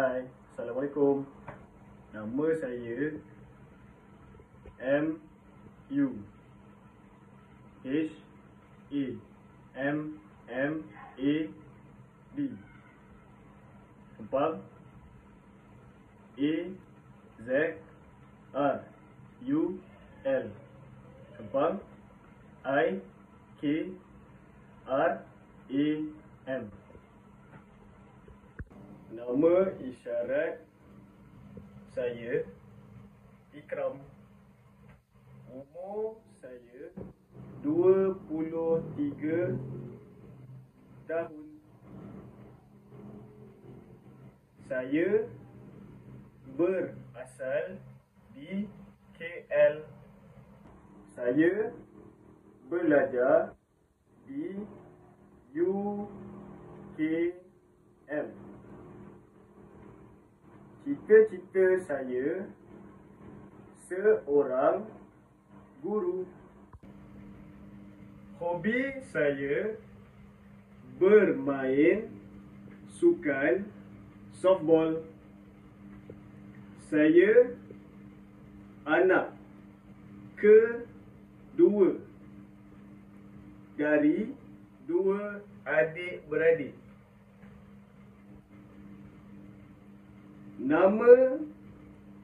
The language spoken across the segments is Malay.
Hai, Assalamualaikum. Nama saya M.U. H.A.M.M.A.D. Sempang A.Z.R.U.L. Sempang I.K.R.A.M. Nama isyarat saya Ikram. Umur saya 23 tahun. Saya berasal di KL. Saya belajar di UKM. Cita-cita saya seorang guru. Hobi saya bermain sukan softball. Saya anak kedua dari 2 adik-beradik. Nama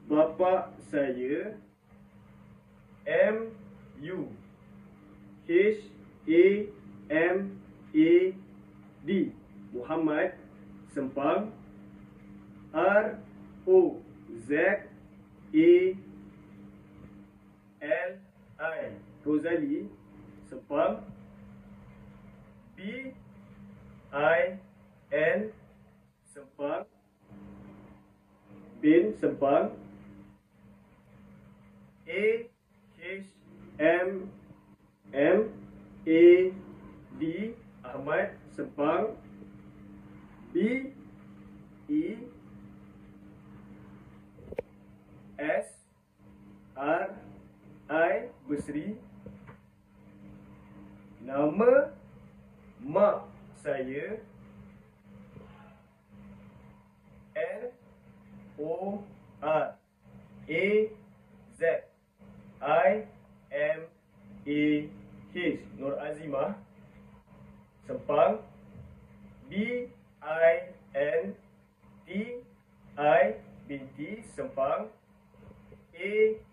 bapa saya M.U. H.A.M.A.D. Muhammad. Sempang R.O.Z.A.L.I. Rozali. Sempang B.I.N. Sempang bin Sempang A.H.M.M.A.D. Ahmad. Sempang B.E.S.R.I. Besri. Nama mak saya N.O.R.A.Z.I.M.A.H. Nur Azimah. Sempang B.I.N.T.I. binti. Sempang A.H.M.A.D.